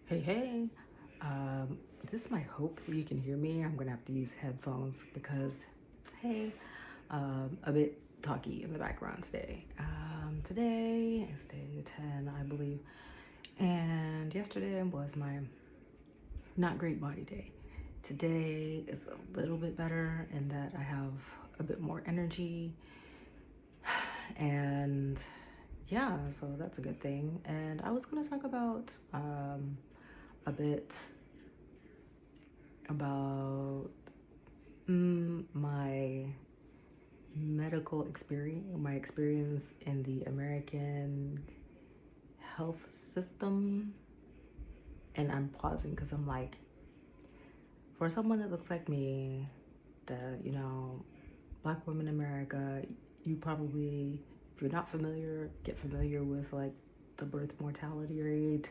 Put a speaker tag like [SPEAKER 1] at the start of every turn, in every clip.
[SPEAKER 1] Hey, hey. This might hopefully you can hear me. I'm gonna have to use headphones because, hey, a bit talky in the background today. Today is day 10, I believe, and yesterday was my not great body day. Today is a little bit better in that I have a bit more energy, and yeah, so that's a good thing. And I was gonna talk about a bit about my medical experience, my experience in the American health system. And I'm pausing because I'm like, for someone that looks like me, that, Black women in America, you probably, if you're not familiar, get familiar with like the birth mortality rate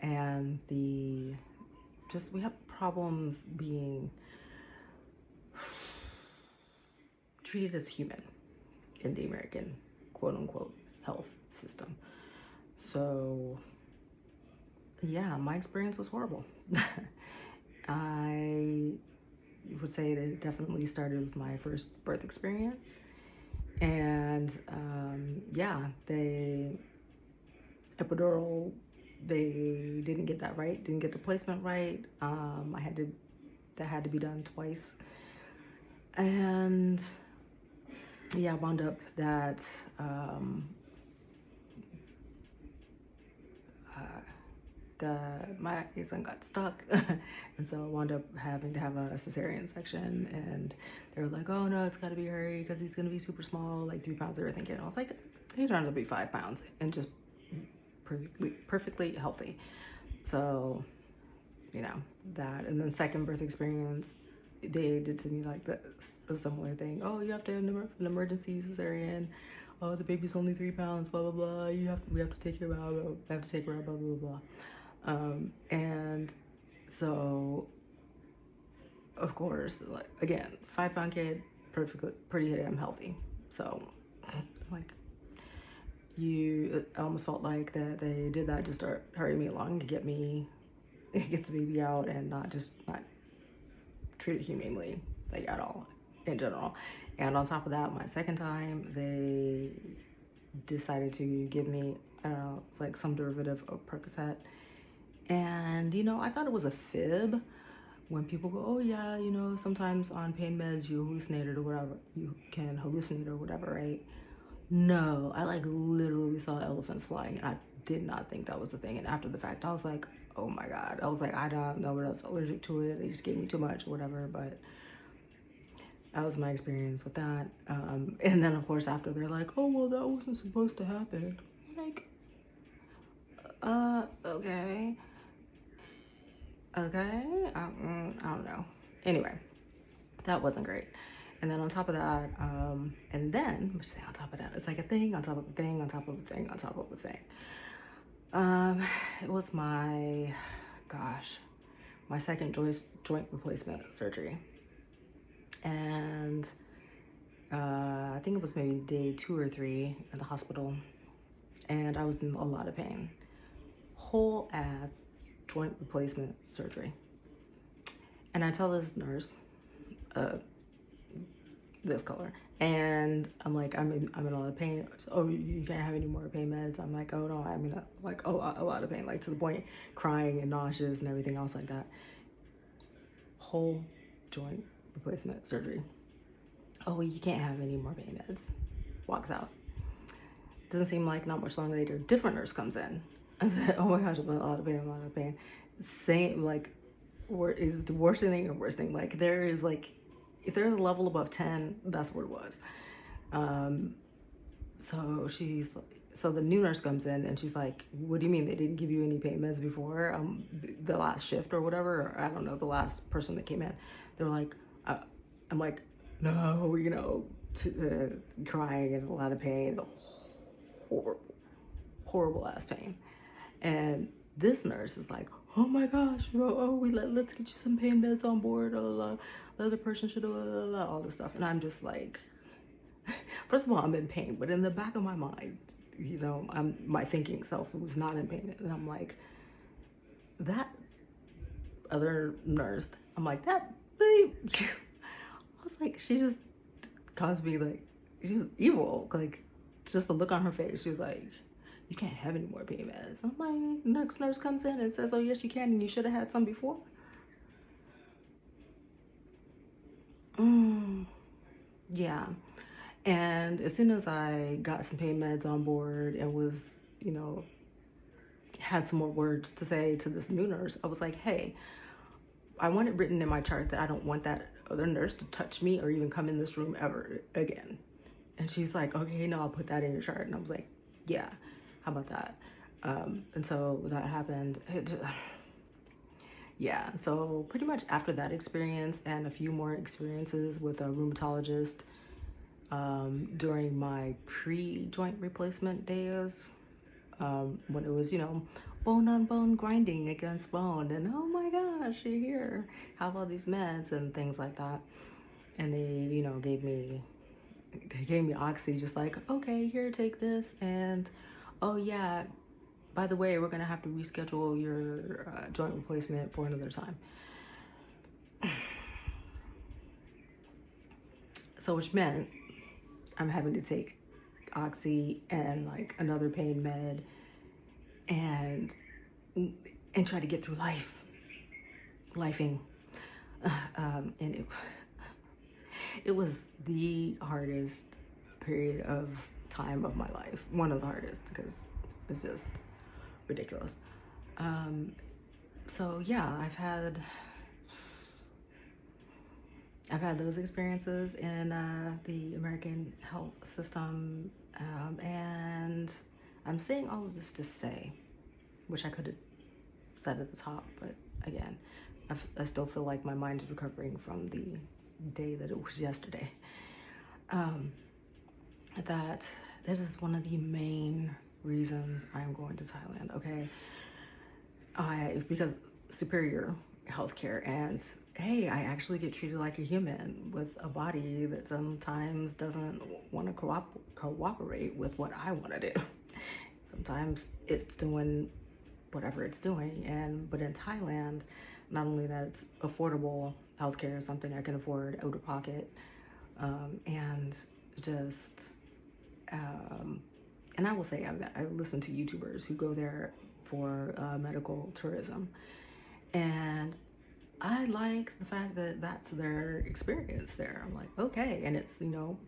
[SPEAKER 1] and we have problems being treated as human in the American quote unquote health system. So, yeah, my experience was horrible. I would say that it definitely started with my first birth experience. And yeah, epidural, they didn't get that right, didn't get the placement right. That had to be done twice. And yeah, wound up that uh, my son got stuck, and so I wound up having to have a cesarean section. And they were like, "Oh no, it's got to be hurry because he's gonna be super small, like 3 pounds." They were thinking. I was like, "He turned out to be 5 pounds and just perfectly healthy." So that. And then second birth experience, they did to me like the similar thing. Oh, you have to have an emergency cesarean. Oh, the baby's only 3 pounds. Blah blah blah. We have to take care of. We have to take her out. Blah blah blah. And so, of course, like again, 5 pound kid, perfectly, pretty damn healthy. So, like, I almost felt like that they did that just to hurry me along to get the baby out and not treat it humanely, like at all, in general. And on top of that, my second time, they decided to give me, I don't know, it's like some derivative of Percocet. And, I thought it was a fib when people go, oh yeah, sometimes on pain meds you hallucinate or whatever, you can hallucinate or whatever, right? No, I like literally saw elephants flying and I did not think that was a thing. And after the fact, I was like, oh my God. I was like, I don't know what else allergic to it. They just gave me too much or whatever. But that was my experience with that. And then of course after they're like, oh well, that wasn't supposed to happen. I'm like, okay. Okay. I don't know. Anyway, that wasn't great. And then on top of that, and then let's say on top of that, it's like a thing on top of a thing on top of a thing on top of a thing. It was gosh, my second joint replacement surgery, and I think it was maybe day 2 or 3 in the hospital, and I was in a lot of pain. Whole ass joint replacement surgery, and I tell this nurse, this color. And I'm like, I'm in a lot of pain. So, oh, you can't have any more pain meds. I'm like, oh no, I'm in a lot of pain, like to the point crying and nauseous and everything else like that. Whole joint replacement surgery. Oh, you can't have any more pain meds. Walks out. Doesn't seem like not much longer later, different nurse comes in. I said, oh my gosh, I'm in a lot of pain, a lot of pain. Same, like, is worsening and worsening. Like, there is like, if there's a level above 10, that's what it was. Um, so so the new nurse comes in and she's like, what do you mean they didn't give you any pain meds before the last shift or whatever? Or, I don't know, the last person that came in. They're like, I'm like, no, crying and a lot of pain, horrible ass pain. And this nurse is like, oh my gosh, let's get you some pain meds on board, the other person should, all this stuff. And I'm just like, first of all, I'm in pain, but in the back of my mind, my thinking self was not in pain. And I'm like, that other nurse, I'm like, that babe, I was like, she just caused me like, she was evil. Like, just the look on her face. She was like, you can't have any more pain meds. I'm like, next nurse comes in and says, oh yes you can, and you should have had some before. Yeah. And as soon as I got some pain meds on board and was, had some more words to say to this new nurse, I was like, hey, I want it written in my chart that I don't want that other nurse to touch me or even come in this room ever again. And she's like, okay, no, I'll put that in your chart. And I was like, yeah, how about that? And so that happened. Yeah, so pretty much after that experience and a few more experiences with a rheumatologist during my pre-joint replacement days, when it was, bone on bone grinding against bone, and oh my gosh, you here have all these meds and things like that. And they gave me oxy, just like, okay, here, take this, and oh yeah, by the way, we're gonna have to reschedule your joint replacement for another time. So which meant I'm having to take oxy and like another pain med and try to get through lifing. And it was the hardest period of time of my life. One of the hardest, because it's just ridiculous. So yeah, I've had those experiences in the American health system, and I'm saying all of this to say, which I could have said at the top, but again, I still feel like my mind is recovering from the day that it was yesterday. That this is one of the main reasons I'm going to Thailand. Okay, because superior healthcare, and hey, I actually get treated like a human with a body that sometimes doesn't want to cooperate with what I want to do. Sometimes it's doing whatever it's doing, but in Thailand, not only that it's affordable healthcare, something I can afford out of pocket, and just and I will say I listen to YouTubers who go there for medical tourism, and I like the fact that that's their experience there. I'm like, okay, and it's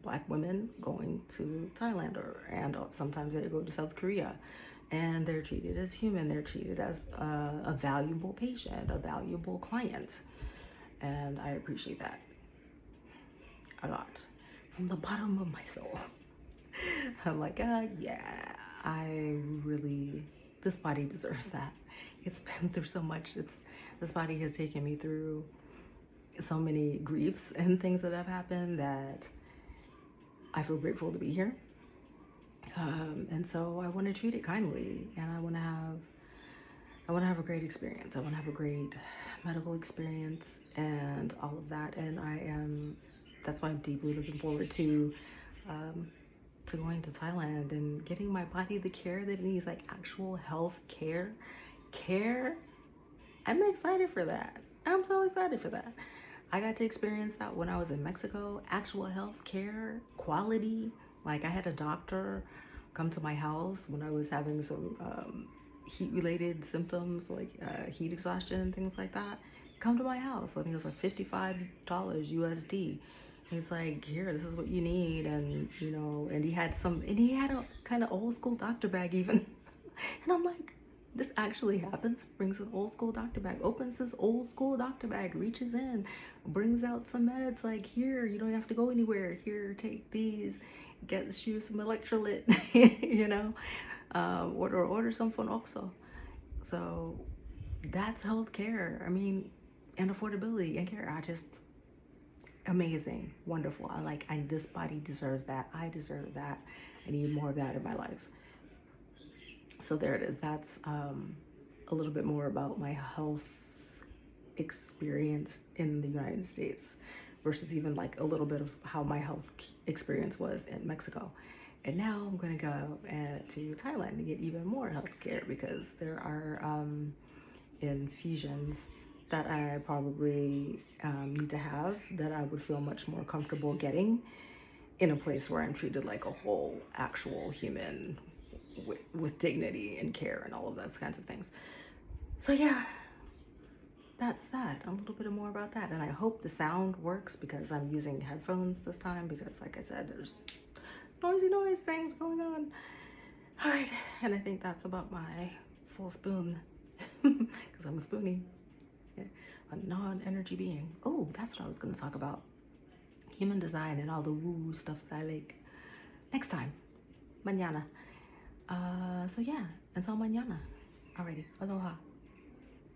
[SPEAKER 1] Black women going to Thailand, and sometimes they go to South Korea, and they're treated as human. They're treated as a valuable patient, a valuable client, and I appreciate that a lot from the bottom of my soul. I'm like, yeah, this body deserves that. It's been through so much. This body has taken me through so many griefs and things that have happened that I feel grateful to be here. And so I want to treat it kindly, and I want to have a great experience. I want to have a great medical experience and all of that. And that's why I'm deeply looking forward to going to Thailand and getting my body the care that it needs, like actual health care. I'm excited for that. I'm so excited for that. I got to experience that when I was in Mexico. Actual health care, quality. Like, I had a doctor come to my house when I was having some heat-related symptoms, like heat exhaustion and things like that. Come to my house. I think it was like $55 USD. He's like, here, this is what you need, and and he had a kind of old school doctor bag even, and I'm like, this actually happens. Brings an old school doctor bag, opens this old school doctor bag, reaches in, brings out some meds, like, here, you don't have to go anywhere. Here, take these. Gets you some electrolyte, order some from Oxo. So that's healthcare. I mean, and affordability and care. Amazing, wonderful. This body deserves that. I deserve that. I need more of that in my life. So there it is. That's a little bit more about my health experience in the United States versus even like a little bit of how my health experience was in Mexico. And now I'm going to go to Thailand to get even more health care, because there are infusions that I probably need to have, that I would feel much more comfortable getting in a place where I'm treated like a whole actual human with dignity and care and all of those kinds of things. So yeah, that's that. A little bit more about that. And I hope the sound works because I'm using headphones this time because, like I said, there's noise things going on. All right, and I think that's about my full spoon because I'm a spoonie, yeah. A non-energy being. Oh, that's what I was going to talk about. Human design and all the woo stuff that I like. Next time, mañana. So yeah, until mañana. Alrighty, aloha.